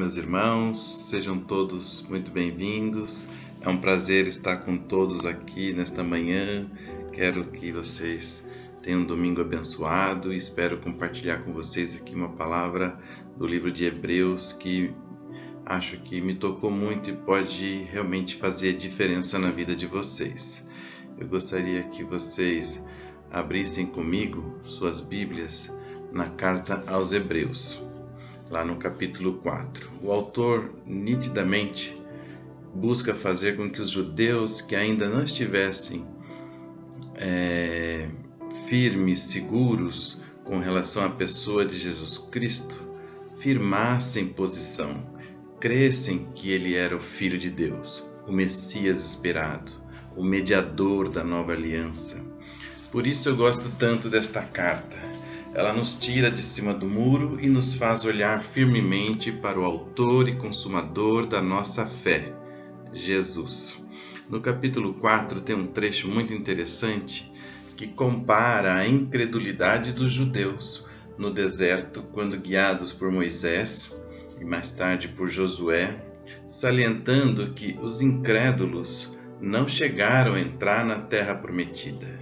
meus irmãos, sejam todos muito bem-vindos. É um prazer estar com todos aqui nesta manhã. Quero que vocês tenham um domingo abençoado e espero compartilhar com vocês aqui uma palavra do livro de Hebreus que acho que me tocou muito e pode realmente fazer diferença na vida de vocês. Eu gostaria que vocês abrissem comigo suas Bíblias na carta aos Hebreus, lá no capítulo 4. O autor nitidamente busca fazer com que os judeus que ainda não estivessem firmes, seguros com relação à pessoa de Jesus Cristo, firmassem posição, crescem que ele era o Filho de Deus, o Messias esperado, o mediador da nova aliança. Por isso eu gosto tanto desta carta. Ela nos tira de cima do muro e nos faz olhar firmemente para o autor e consumador da nossa fé, Jesus. No capítulo 4 tem um trecho muito interessante que compara a incredulidade dos judeus no deserto quando guiados por Moisés e mais tarde por Josué, salientando que os incrédulos não chegaram a entrar na terra prometida.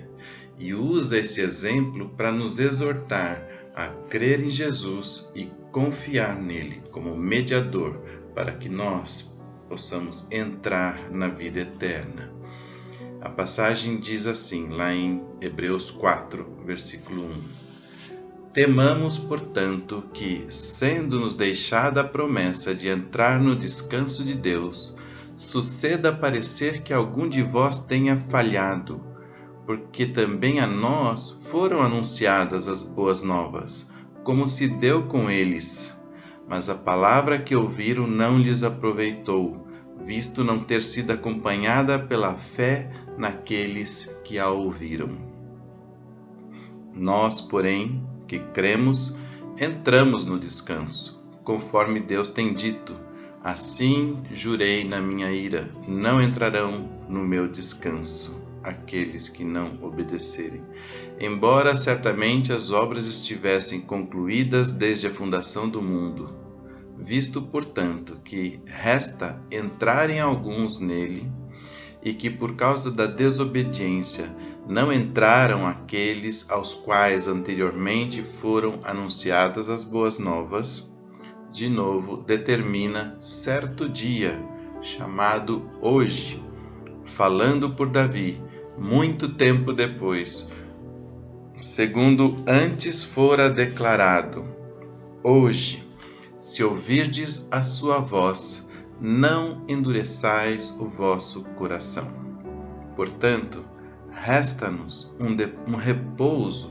E usa esse exemplo para nos exortar a crer em Jesus e confiar nele como mediador para que nós possamos entrar na vida eterna. A passagem diz assim, lá em Hebreus 4, versículo 1. Temamos, portanto, que, sendo-nos deixada a promessa de entrar no descanso de Deus, suceda parecer que algum de vós tenha falhado, porque também a nós foram anunciadas as boas novas, como se deu com eles. Mas a palavra que ouviram não lhes aproveitou, visto não ter sido acompanhada pela fé naqueles que a ouviram. Nós, porém, que cremos, entramos no descanso, conforme Deus tem dito. Assim jurei na minha ira, não entrarão no meu descanso aqueles que não obedecerem. Embora certamente as obras estivessem concluídas desde a fundação do mundo, visto, portanto, que resta entrarem alguns nele, e que por causa da desobediência não entraram aqueles aos quais anteriormente foram anunciadas as boas novas, de novo determina certo dia, chamado hoje, falando por Davi, muito tempo depois, segundo antes fora declarado: hoje, se ouvirdes a sua voz, não endureçais o vosso coração. Portanto, resta-nos um repouso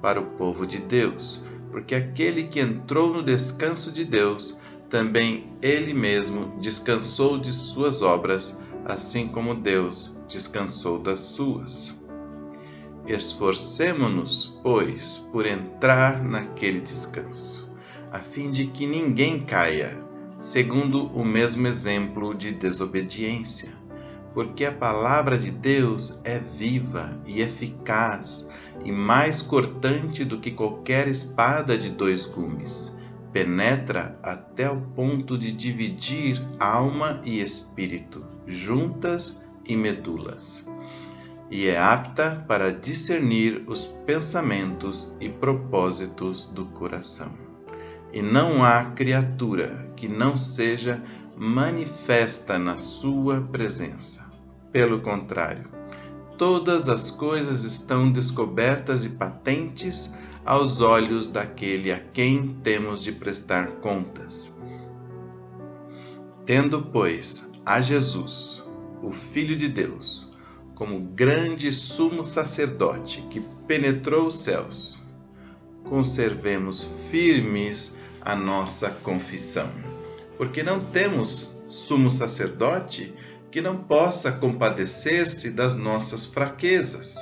para o povo de Deus, porque aquele que entrou no descanso de Deus, também ele mesmo descansou de suas obras, assim como Deus descansou das suas. Esforcemo-nos, pois, por entrar naquele descanso, a fim de que ninguém caia, segundo o mesmo exemplo de desobediência. Porque a palavra de Deus é viva e eficaz, e mais cortante do que qualquer espada de 2 gumes. Penetra até o ponto de dividir alma e espírito, juntas e medulas, e é apta para discernir os pensamentos e propósitos do coração. E não há criatura que não seja manifesta na sua presença. Pelo contrário, todas as coisas estão descobertas e patentes aos olhos daquele a quem temos de prestar contas. Tendo, pois, a Jesus, o Filho de Deus, como grande sumo sacerdote que penetrou os céus, conservemos firmes a nossa confissão, porque não temos sumo sacerdote que não possa compadecer-se das nossas fraquezas.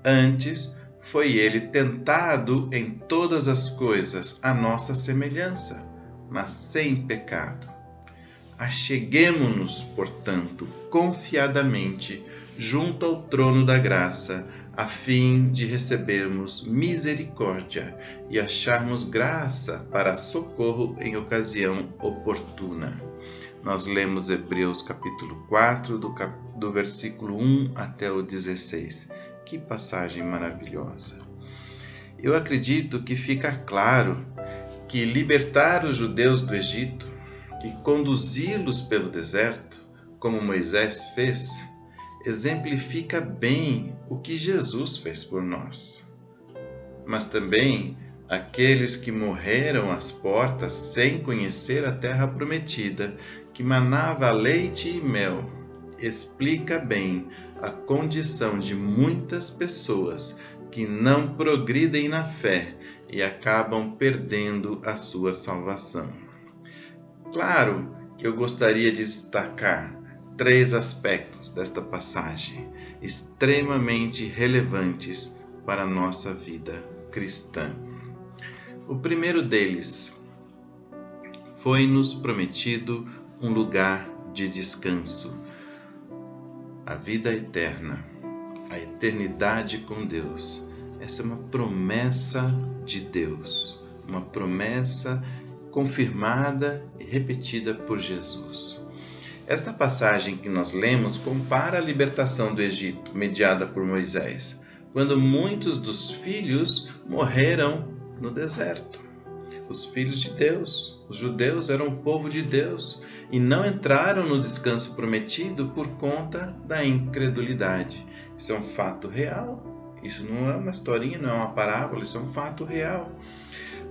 Antes, foi ele tentado em todas as coisas à nossa semelhança, mas sem pecado. Acheguemo-nos, portanto, confiadamente junto ao trono da graça, a fim de recebermos misericórdia e acharmos graça para socorro em ocasião oportuna. Nós lemos Hebreus capítulo 4, do versículo 1 até o 16. Que passagem maravilhosa! Eu acredito que fica claro que libertar os judeus do Egito e conduzi-los pelo deserto, como Moisés fez, exemplifica bem o que Jesus fez por nós. Mas também aqueles que morreram às portas sem conhecer a terra prometida, que manava leite e mel, explica bem a condição de muitas pessoas que não progridem na fé e acabam perdendo a sua salvação. Claro que eu gostaria de destacar 3 aspectos desta passagem, extremamente relevantes para a nossa vida cristã. O primeiro deles, foi-nos prometido um lugar de descanso, a vida eterna, a eternidade com Deus. Essa é uma promessa de Deus, uma promessa confirmada e repetida por Jesus. Esta passagem que nós lemos compara a libertação do Egito, mediada por Moisés, quando muitos dos filhos morreram no deserto. Os filhos de Deus, os judeus, eram o povo de Deus e não entraram no descanso prometido por conta da incredulidade. Isso é um fato real. Isso não é uma historinha, não é uma parábola, isso é um fato real.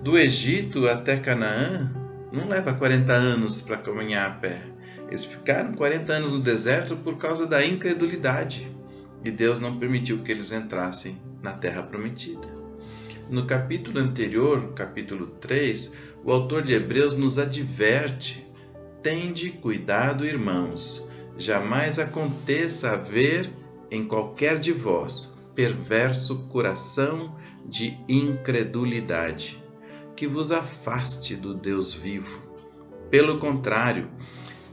Do Egito até Canaã, não leva 40 anos para caminhar a pé. Eles ficaram 40 anos no deserto por causa da incredulidade. E Deus não permitiu que eles entrassem na terra prometida. No capítulo anterior, capítulo 3, o autor de Hebreus nos adverte: tende cuidado, irmãos, jamais aconteça haver em qualquer de vós perverso coração de incredulidade, que vos afaste do Deus vivo. Pelo contrário,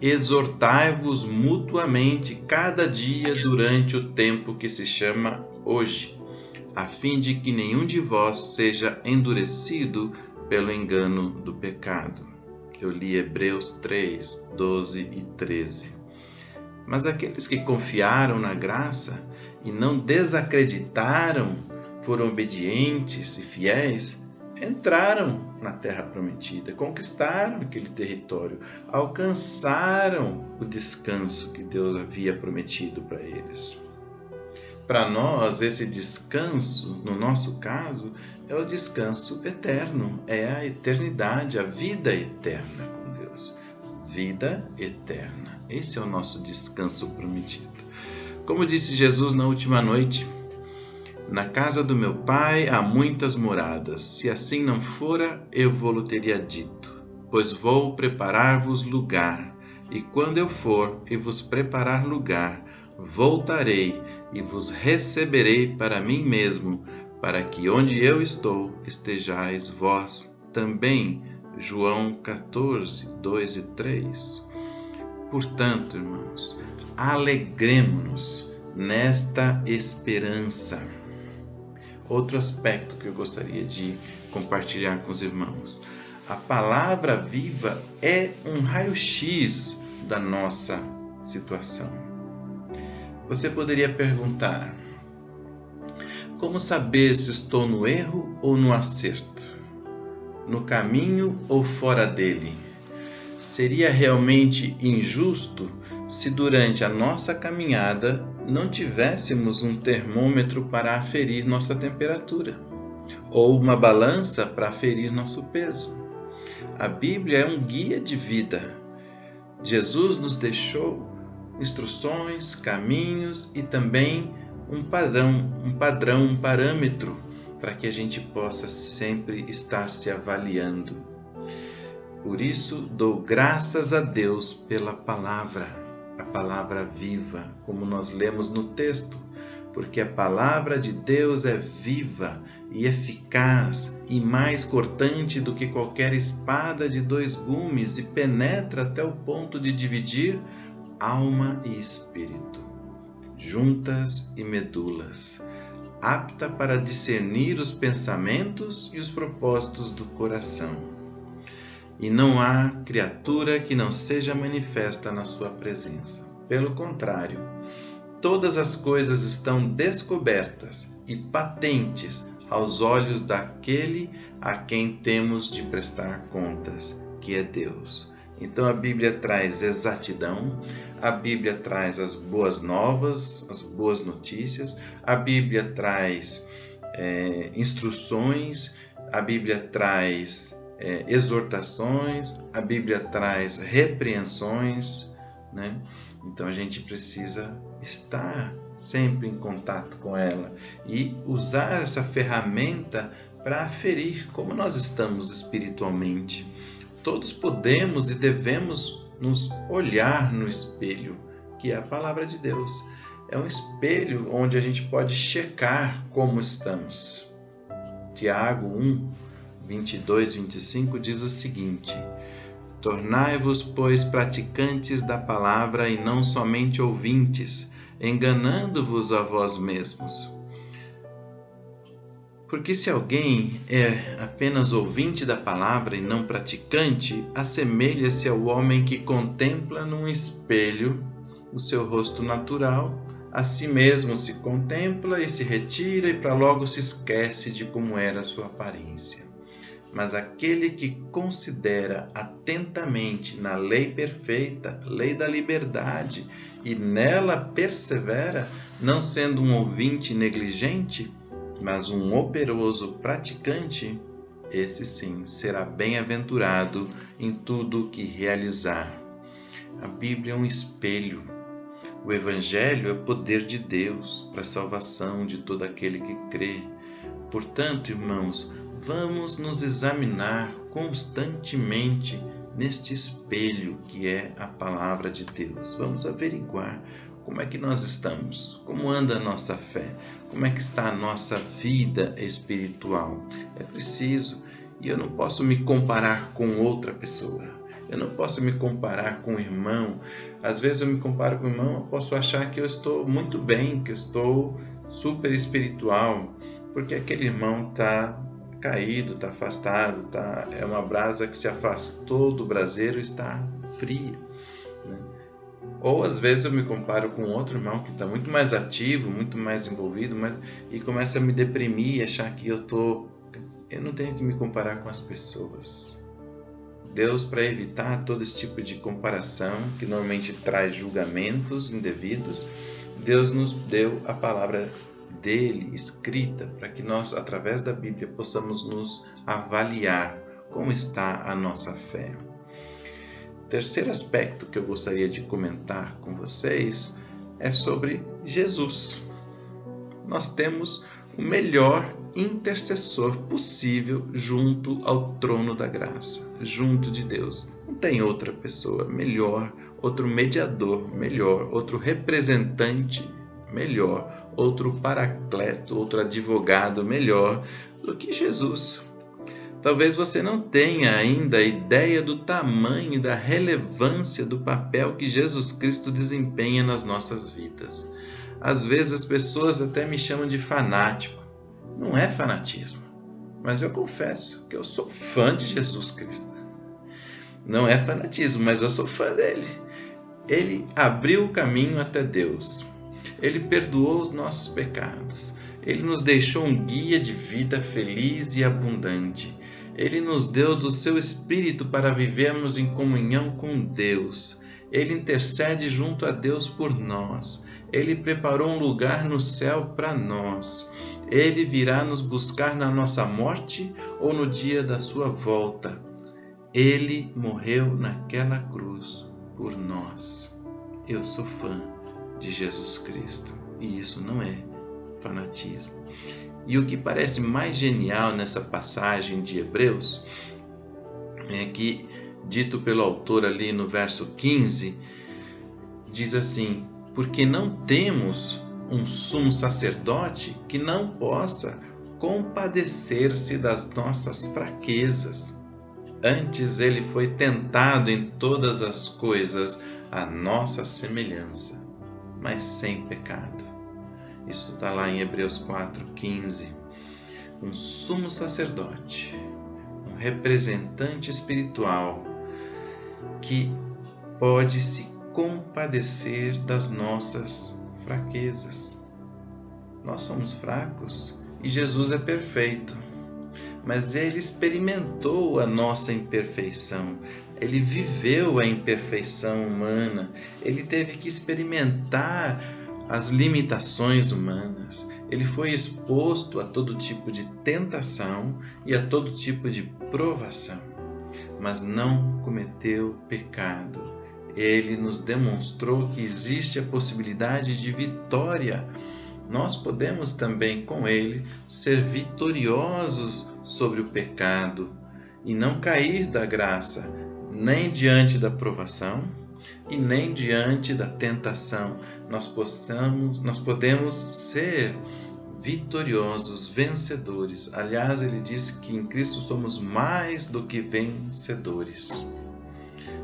exortai-vos mutuamente cada dia durante o tempo que se chama hoje, a fim de que nenhum de vós seja endurecido pelo engano do pecado. Eu li Hebreus 3, 12 e 13. Mas aqueles que confiaram na graça e não desacreditaram, foram obedientes e fiéis, entraram na terra prometida, conquistaram aquele território, alcançaram o descanso que Deus havia prometido para eles. Para nós, esse descanso, no nosso caso, é o descanso eterno, é a eternidade, a vida eterna com Deus. Vida eterna. Esse é o nosso descanso prometido. Como disse Jesus na última noite: na casa do meu Pai há muitas moradas. Se assim não fora, eu vou-lo teria dito. Pois vou preparar-vos lugar. E quando eu for e vos preparar lugar, voltarei e vos receberei para mim mesmo, para que onde eu estou estejais vós também. João 14, 2 e 3. Portanto, irmãos, alegremo-nos nesta esperança. Outro aspecto que eu gostaria de compartilhar com os irmãos: a palavra viva é um raio-x da nossa situação. Você poderia perguntar: como saber se estou no erro ou no acerto? No caminho ou fora dele? Seria realmente injusto se durante a nossa caminhada não tivéssemos um termômetro para aferir nossa temperatura, ou uma balança para aferir nosso peso. A Bíblia é um guia de vida. Jesus nos deixou instruções, caminhos e também um parâmetro para que a gente possa sempre estar se avaliando. Por isso, dou graças a Deus pela palavra, a palavra viva, como nós lemos no texto, porque a palavra de Deus é viva e eficaz e mais cortante do que qualquer espada de 2 gumes e penetra até o ponto de dividir alma e espírito, juntas e medulas, apta para discernir os pensamentos e os propósitos do coração. E não há criatura que não seja manifesta na sua presença. Pelo contrário, todas as coisas estão descobertas e patentes aos olhos daquele a quem temos de prestar contas, que é Deus. Então a Bíblia traz exatidão, a Bíblia traz as boas novas, as boas notícias, a Bíblia traz instruções, a Bíblia traz exortações, a Bíblia traz repreensões, né? Então a gente precisa estar sempre em contato com ela e usar essa ferramenta para aferir como nós estamos espiritualmente. Todos podemos e devemos nos olhar no espelho, que é a palavra de Deus. É um espelho onde a gente pode checar como estamos. Tiago 1, 22, 25 diz o seguinte: tornai-vos, pois, praticantes da palavra e não somente ouvintes, enganando-vos a vós mesmos. Porque se alguém é apenas ouvinte da palavra e não praticante, assemelha-se ao homem que contempla num espelho o seu rosto natural, a si mesmo se contempla e se retira e para logo se esquece de como era a sua aparência. Mas aquele que considera atentamente na lei perfeita, lei da liberdade, e nela persevera, não sendo um ouvinte negligente, mas um operoso praticante, esse sim será bem-aventurado em tudo o que realizar. A Bíblia é um espelho. O Evangelho é o poder de Deus para a salvação de todo aquele que crê. Portanto, irmãos, vamos nos examinar constantemente neste espelho que é a palavra de Deus. Vamos averiguar como é que nós estamos, como anda a nossa fé, como é que está a nossa vida espiritual. É preciso, e eu não posso me comparar com outra pessoa. Eu não posso me comparar com o irmão. Às vezes eu me comparo com o irmão, eu posso achar que eu estou muito bem, que eu estou super espiritual, porque aquele irmão está caído, está afastado, é uma brasa que se afastou do braseiro e está fria, né? Ou às vezes eu me comparo com outro irmão que está muito mais ativo, muito mais envolvido, e começa a me deprimir e achar que eu não tenho que me comparar com as pessoas. Deus, para evitar todo esse tipo de comparação, que normalmente traz julgamentos indevidos, Deus nos deu a palavra dele escrita para que nós, através da Bíblia, possamos nos avaliar como está a nossa fé. Terceiro aspecto que eu gostaria de comentar com vocês é sobre Jesus. Nós temos o melhor intercessor possível junto ao trono da graça, junto de Deus. Não tem outra pessoa melhor, outro mediador melhor, outro representante melhor, outro paracleto, outro advogado melhor do que Jesus. Talvez você não tenha ainda ideia do tamanho e da relevância do papel que Jesus Cristo desempenha nas nossas vidas. Às vezes as pessoas até me chamam de fanático. Não é fanatismo, mas eu confesso que eu sou fã de Jesus Cristo. Não é fanatismo, mas eu sou fã dele. Ele abriu o caminho até Deus. Ele perdoou os nossos pecados. Ele nos deixou um guia de vida feliz e abundante. Ele nos deu do seu Espírito para vivermos em comunhão com Deus. Ele intercede junto a Deus por nós. Ele preparou um lugar no céu para nós. Ele virá nos buscar na nossa morte ou no dia da sua volta. Ele morreu naquela cruz por nós. Eu sou fã de Jesus Cristo e isso não é fanatismo. E o que parece mais genial nessa passagem de Hebreus é que, dito pelo autor ali no verso 15, diz assim: porque não temos um sumo sacerdote que não possa compadecer-se das nossas fraquezas. Antes ele foi tentado em todas as coisas à nossa semelhança, mas sem pecado. Isso está lá em Hebreus 4:15. Um sumo sacerdote, um representante espiritual que pode se compadecer das nossas fraquezas. Nós somos fracos e Jesus é perfeito, mas Ele experimentou a nossa imperfeição, Ele viveu a imperfeição humana, Ele teve que experimentar as limitações humanas, Ele foi exposto a todo tipo de tentação e a todo tipo de provação, mas não cometeu pecado. Ele nos demonstrou que existe a possibilidade de vitória. Nós podemos também, com Ele, ser vitoriosos sobre o pecado e não cair da graça, nem diante da provação e nem diante da tentação. Nós podemos ser vitoriosos, vencedores. Aliás, ele diz que em Cristo somos mais do que vencedores.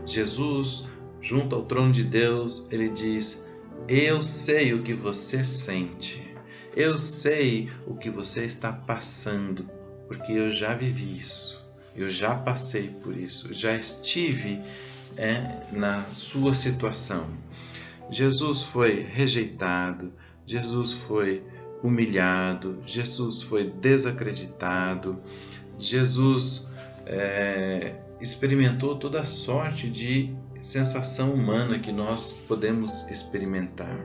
Jesus, junto ao trono de Deus, ele diz: eu sei o que você sente, eu sei o que você está passando, porque eu já vivi isso, eu já passei por isso, já estive na sua situação. Jesus foi rejeitado, Jesus foi humilhado, Jesus foi desacreditado, Jesus experimentou toda a sorte de sensação humana que nós podemos experimentar.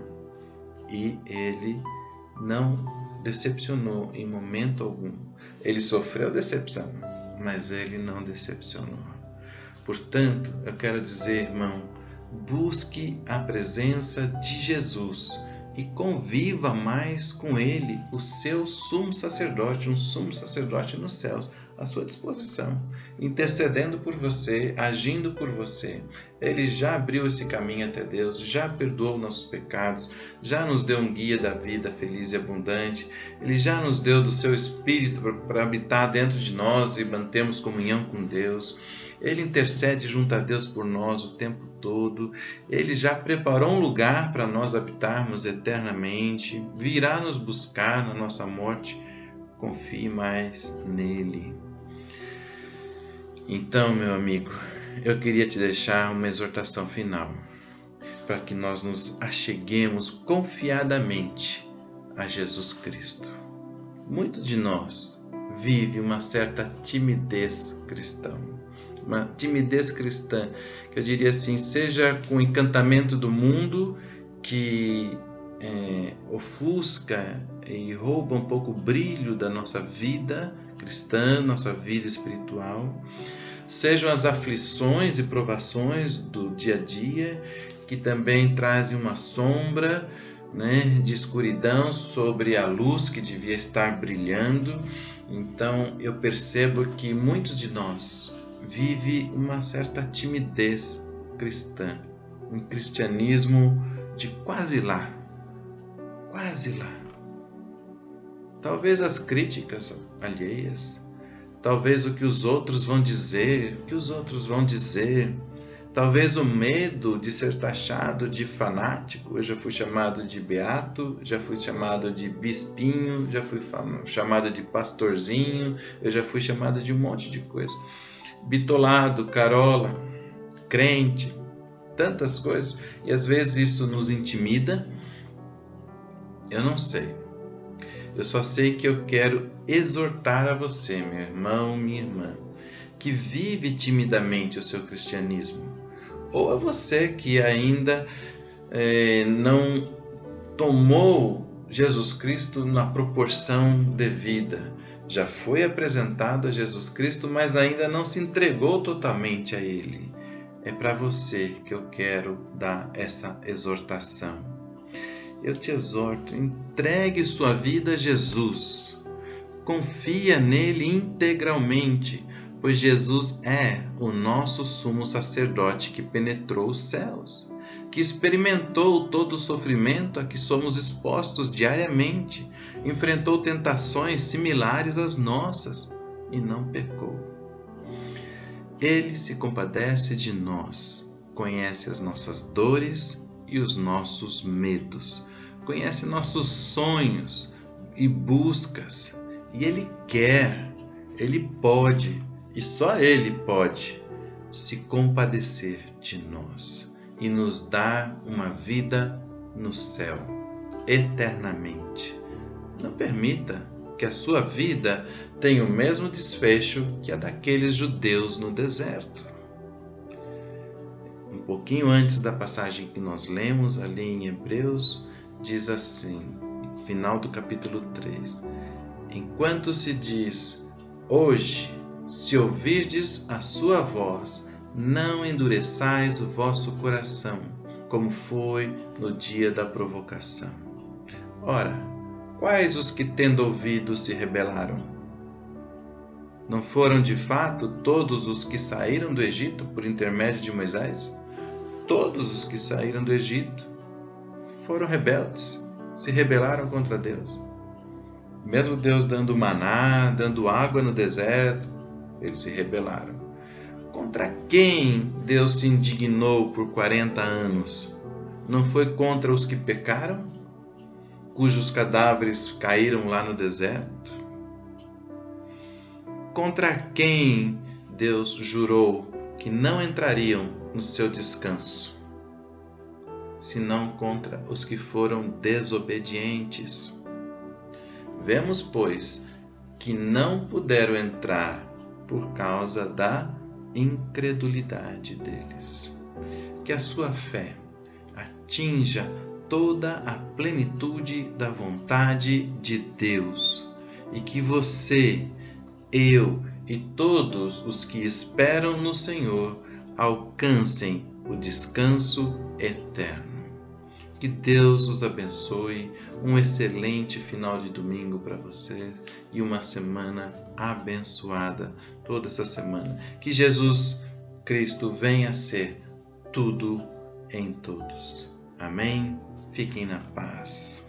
E Ele não decepcionou em momento algum. Ele sofreu decepção, mas Ele não decepcionou. Portanto, eu quero dizer, irmão, busque a presença de Jesus e conviva mais com Ele, o seu sumo sacerdote, um sumo sacerdote nos céus, à sua disposição, intercedendo por você, agindo por você. Ele já abriu esse caminho até Deus, já perdoou nossos pecados, já nos deu um guia da vida feliz e abundante. Ele já nos deu do seu Espírito para habitar dentro de nós e mantermos comunhão com Deus. Ele intercede junto a Deus por nós o tempo todo. Ele já preparou um lugar para nós habitarmos eternamente, virá nos buscar na nossa morte. Confie mais nele. Então, meu amigo, eu queria te deixar uma exortação final, para que nós nos acheguemos confiadamente a Jesus Cristo. Muitos de nós vivem uma certa timidez cristã, uma timidez cristã, que eu diria assim, seja com o encantamento do mundo que ofusca e rouba um pouco o brilho da nossa vida cristã, nossa vida espiritual, sejam as aflições e provações do dia a dia, que também trazem uma sombra de escuridão sobre a luz que devia estar brilhando. Então eu percebo que muitos de nós vivem uma certa timidez cristã, um cristianismo de quase lá. Talvez as críticas alheias, talvez o que os outros vão dizer, talvez o medo de ser taxado de fanático. Eu já fui chamado de beato, já fui chamado de bispinho, já fui chamado de pastorzinho, eu já fui chamado de um monte de coisa. Bitolado, carola, crente, tantas coisas, e às vezes isso nos intimida. Eu não sei. Eu só sei que eu quero exortar a você, meu irmão, minha irmã, que vive timidamente o seu cristianismo, ou a você que ainda não tomou Jesus Cristo na proporção devida. Já foi apresentado a Jesus Cristo, mas ainda não se entregou totalmente a Ele. É para você que eu quero dar essa exortação. Eu te exorto, entregue sua vida a Jesus. Confia nele integralmente, pois Jesus é o nosso sumo sacerdote que penetrou os céus, que experimentou todo o sofrimento a que somos expostos diariamente, enfrentou tentações similares às nossas e não pecou. Ele se compadece de nós, conhece as nossas dores e os nossos medos. conhece nossos sonhos e buscas, e Ele quer, Ele pode, e só Ele pode se compadecer de nós e nos dar uma vida no céu, eternamente. Não permita que a sua vida tenha o mesmo desfecho que a daqueles judeus no deserto. Um pouquinho antes da passagem que nós lemos ali em Hebreus, diz assim, final do capítulo 3: enquanto se diz, hoje, se ouvirdes a sua voz, não endureçais o vosso coração, como foi no dia da provocação. Ora, quais os que tendo ouvido se rebelaram? Não foram de fato todos os que saíram do Egito por intermédio de Moisés? Todos os que saíram do Egito foram rebeldes, se rebelaram contra Deus. Mesmo Deus dando maná, dando água no deserto, eles se rebelaram. Contra quem Deus se indignou por 40 anos? Não foi contra os que pecaram, cujos cadáveres caíram lá no deserto? Contra quem Deus jurou que não entrariam no seu descanso, senão contra os que foram desobedientes? Vemos, pois, que não puderam entrar por causa da incredulidade deles. Que a sua fé atinja toda a plenitude da vontade de Deus e que você, eu e todos os que esperam no Senhor alcancem o descanso eterno. Que Deus os abençoe, um excelente final de domingo para você e uma semana abençoada toda essa semana. Que Jesus Cristo venha a ser tudo em todos. Amém? Fiquem na paz.